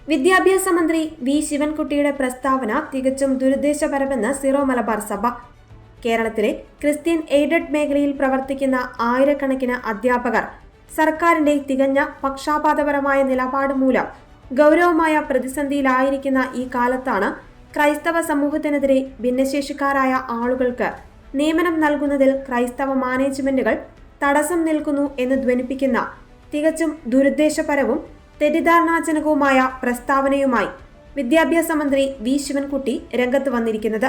വിദ്യാഭ്യാസ മന്ത്രി വി ശിവൻകുട്ടിയുടെ പ്രസ്താവന തികച്ചും ദുരുദ്ദേശപരമെന്ന് സിറോ മലബാർ സഭ. കേരളത്തിലെ ക്രിസ്ത്യൻ എയ്ഡഡ് മേഖലയിൽ പ്രവർത്തിക്കുന്ന ആയിരക്കണക്കിന് അധ്യാപകർ സർക്കാരിന്റെ തികഞ്ഞ പക്ഷാപാതപരമായ നിലപാട് മൂലം ഗൗരവമായ പ്രതിസന്ധിയിലായിരിക്കുന്ന ഈ കാലത്താണ് ക്രൈസ്തവ സമൂഹത്തിനെതിരെ ഭിന്നശേഷിക്കാരായ ആളുകൾക്ക് നിയമനം നൽകുന്നതിൽ ക്രൈസ്തവ മാനേജ്മെന്റുകൾ തടസ്സം നിൽക്കുന്നു എന്ന് ധ്വനിപ്പിക്കുന്ന തികച്ചും ദുരുദ്ദേശപരവും തെറ്റിദ്ധാരണാജനകവുമായ പ്രസ്താവനയുമായി വിദ്യാഭ്യാസ മന്ത്രി വി ശിവൻകുട്ടി രംഗത്ത് വന്നിരിക്കുന്നത്.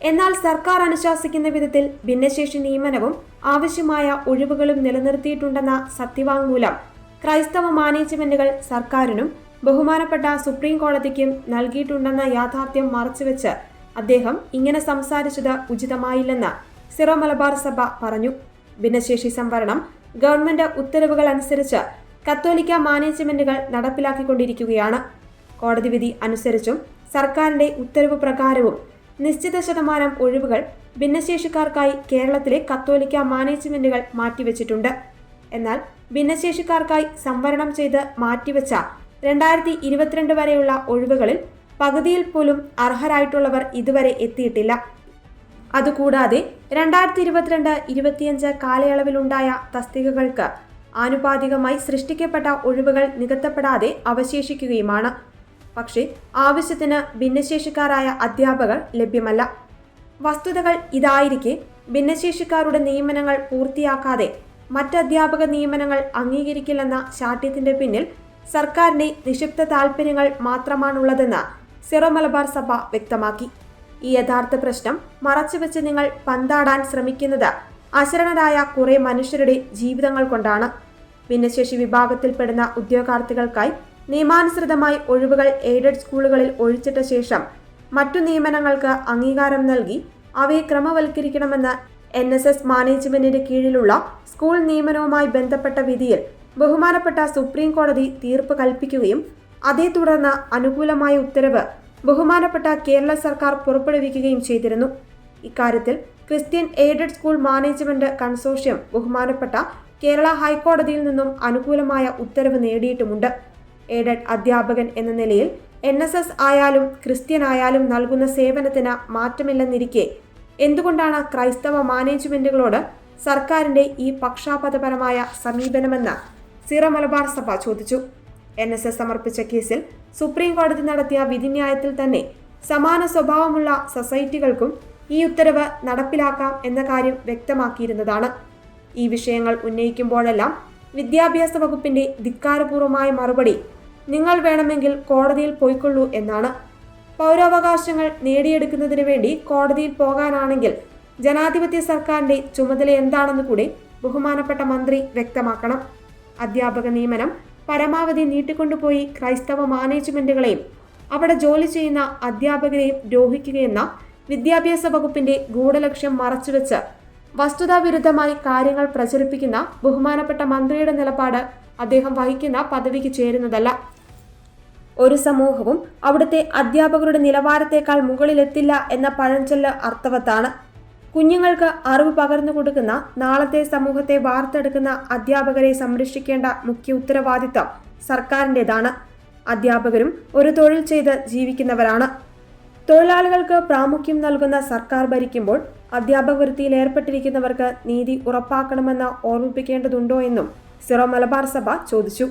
എന്നാൽ സർക്കാർ അനുശാസിക്കുന്ന വിധത്തിൽ ഭിന്നശേഷി നിയമനവും ആവശ്യമായ ഒഴിവുകളും നിലനിർത്തിയിട്ടുണ്ടെന്ന സത്യവാങ്മൂലം ക്രൈസ്തവ മാനേജ്മെന്റുകൾ സർക്കാരിനും ബഹുമാനപ്പെട്ട സുപ്രീം കോടതിക്കും നൽകിയിട്ടുണ്ടെന്ന യാഥാർത്ഥ്യം മറച്ചുവെച്ച് അദ്ദേഹം ഇങ്ങനെ സംസാരിച്ചത് ഉചിതമായില്ലെന്ന് സിറോ മലബാർ സഭ പറഞ്ഞു. ഭിന്നശേഷി സംവരണം ഗവൺമെന്റ് ഉത്തരവുകൾ അനുസരിച്ച് കത്തോലിക്ക മാനേജ്മെന്റുകൾ നടപ്പിലാക്കിക്കൊണ്ടിരിക്കുകയാണ്. കോടതി വിധി അനുസരിച്ചും സർക്കാരിന്റെ ഉത്തരവ് പ്രകാരവും നിശ്ചിത ശതമാനം ഒഴിവുകൾ ഭിന്നശേഷിക്കാർക്കായി കേരളത്തിലെ കത്തോലിക്ക മാനേജ്മെന്റുകൾ മാറ്റിവെച്ചിട്ടുണ്ട്. എന്നാൽ ഭിന്നശേഷിക്കാർക്കായി സംവരണം ചെയ്ത് മാറ്റിവെച്ച 2022 വരെയുള്ള ഒഴിവുകളിൽ പകുതിയിൽ പോലും അർഹരായിട്ടുള്ളവർ ഇതുവരെ എത്തിയിട്ടില്ല. അതുകൂടാതെ 2022-25 കാലയളവിലുണ്ടായ തസ്തികകൾക്ക് ആനുപാതികമായി സൃഷ്ടിക്കപ്പെട്ട ഒഴിവുകൾ നികത്തപ്പെടാതെ അവശേഷിക്കുകയുമാണ്. പക്ഷേ ആവശ്യത്തിന് ഭിന്നശേഷിക്കാരായ അധ്യാപകർ ലഭ്യമല്ല. വസ്തുതകൾ ഇതായിരിക്കെ ഭിന്നശേഷിക്കാരുടെ നിയമനങ്ങൾ പൂർത്തിയാക്കാതെ മറ്റ് അധ്യാപക നിയമനങ്ങൾ അംഗീകരിക്കില്ലെന്ന ശാഠ്യത്തിന്റെ പിന്നിൽ സർക്കാരിന്റെ നിക്ഷിപ്ത താൽപര്യങ്ങൾ മാത്രമാണുള്ളതെന്ന് സിറോ മലബാർ സഭ വ്യക്തമാക്കി. ഈ യഥാർത്ഥ പ്രശ്നം മറച്ചുവെച്ച് നിങ്ങൾ പന്താടാൻ ശ്രമിക്കുന്നത് അശരണരായ കുറെ മനുഷ്യരുടെ ജീവിതങ്ങൾ കൊണ്ടാണ്. ഭിന്നശേഷി വിഭാഗത്തിൽപ്പെടുന്ന ഉദ്യോഗാർത്ഥികൾക്കായി നിയമാനുസൃതമായി ഒഴിവുകൾ എയ്ഡഡ് സ്കൂളുകളിൽ ഒഴിച്ചിട്ട ശേഷം മറ്റു നിയമനങ്ങൾക്ക് അംഗീകാരം നൽകി അവയെ ക്രമവൽക്കരിക്കണമെന്ന് NSS മാനേജ്മെന്റിന്റെ കീഴിലുള്ള സ്കൂൾ നിയമനവുമായി ബന്ധപ്പെട്ട വിധിയിൽ ബഹുമാനപ്പെട്ട സുപ്രീം കോടതി തീർപ്പ് കൽപ്പിക്കുകയും അതേ തുടർന്ന് അനുകൂലമായ ഉത്തരവ് ബഹുമാനപ്പെട്ട കേരള സർക്കാർ പുറപ്പെടുവിക്കുകയും ചെയ്തിരുന്നു. ഇക്കാര്യത്തിൽ Christian aided school management consortium ബഹുമാനപ്പെട്ട കേരള ഹൈക്കോടതിയിൽ നിന്നും അനുകൂലമായ ഉത്തരവ് നേടിയിട്ടുമുണ്ട്. എയ്ഡഡ് അധ്യാപകൻ എന്ന നിലയിൽ NSS ആയാലും ക്രിസ്ത്യൻ ആയാലും നൽകുന്ന സേവനത്തിന് മാറ്റമില്ലെന്നിരിക്കെ എന്തുകൊണ്ടാണ് ക്രൈസ്തവ മാനേജ്മെന്റുകളോട് സർക്കാരിന്റെ ഈ പക്ഷാപാതപരമായ സമീപനമെന്ന് സിറോ മലബാർ സഭ ചോദിച്ചു. NSS സമർപ്പിച്ച കേസിൽ സുപ്രീം കോടതി നടത്തിയ വിധിന്യായത്തിൽ തന്നെ സമാന സ്വഭാവമുള്ള സൊസൈറ്റികൾക്കും ഈ ഉത്തരവ് നടപ്പിലാക്കാം എന്ന കാര്യം വ്യക്തമാക്കിയിരുന്നതാണ്. ഈ വിഷയങ്ങൾ ഉന്നയിക്കുമ്പോഴെല്ലാം വിദ്യാഭ്യാസ വകുപ്പിന്റെ ധിക്കാരപൂർവമായ മറുപടി നിങ്ങൾ വേണമെങ്കിൽ കോടതിയിൽ പോയിക്കൊള്ളൂ എന്നാണ്. പൗരാവകാശങ്ങൾ നേടിയെടുക്കുന്നതിന് വേണ്ടി കോടതിയിൽ പോകാനാണെങ്കിൽ ജനാധിപത്യ സർക്കാരിന്റെ ചുമതല എന്താണെന്ന് കൂടി ബഹുമാനപ്പെട്ട മന്ത്രി വ്യക്തമാക്കണം. അധ്യാപക നിയമനം പരമാവധി നീട്ടിക്കൊണ്ടുപോയി ക്രൈസ്തവ മാനേജ്മെന്റുകളെയും അവിടെ ജോലി ചെയ്യുന്ന അധ്യാപകരെയും ദ്രോഹിക്കുകയെന്ന വിദ്യാഭ്യാസ വകുപ്പിന്റെ ഗൂഢലക്ഷ്യം മറച്ചുവെച്ച് വസ്തുതാവിരുദ്ധമായി കാര്യങ്ങൾ പ്രചരിപ്പിക്കുന്ന ബഹുമാനപ്പെട്ട മന്ത്രിയുടെ നിലപാട് അദ്ദേഹം വഹിക്കുന്ന പദവിക്ക് ചേരുന്നതല്ല. ഒരു സമൂഹവും അവിടുത്തെ അധ്യാപകരുടെ നിലവാരത്തേക്കാൾ മുകളിലെത്തില്ല എന്ന പഴഞ്ചൊല്ല് അർത്ഥവത്താണ്. കുഞ്ഞുങ്ങൾക്ക് അറിവ് പകർന്നു കൊടുക്കുന്ന നാളത്തെ സമൂഹത്തെ വാർത്തെടുക്കുന്ന അധ്യാപകരെ സംരക്ഷിക്കേണ്ട മുഖ്യ ഉത്തരവാദിത്തം സർക്കാരിൻ്റെതാണ്. അധ്യാപകരും ഒരു തൊഴിൽ ചെയ്ത് ജീവിക്കുന്നവരാണ്. തൊഴിലാളികൾക്ക് പ്രാമുഖ്യം നൽകുന്ന സർക്കാർ ഭരിക്കുമ്പോൾ അധ്യാപക വൃത്തിയിൽ ഏർപ്പെട്ടിരിക്കുന്നവർക്ക് നീതി ഉറപ്പാക്കണമെന്ന് ഓർമ്മിപ്പിക്കേണ്ടതുണ്ടോ എന്നും സിറോ മലബാർ സഭ ചോദിച്ചു.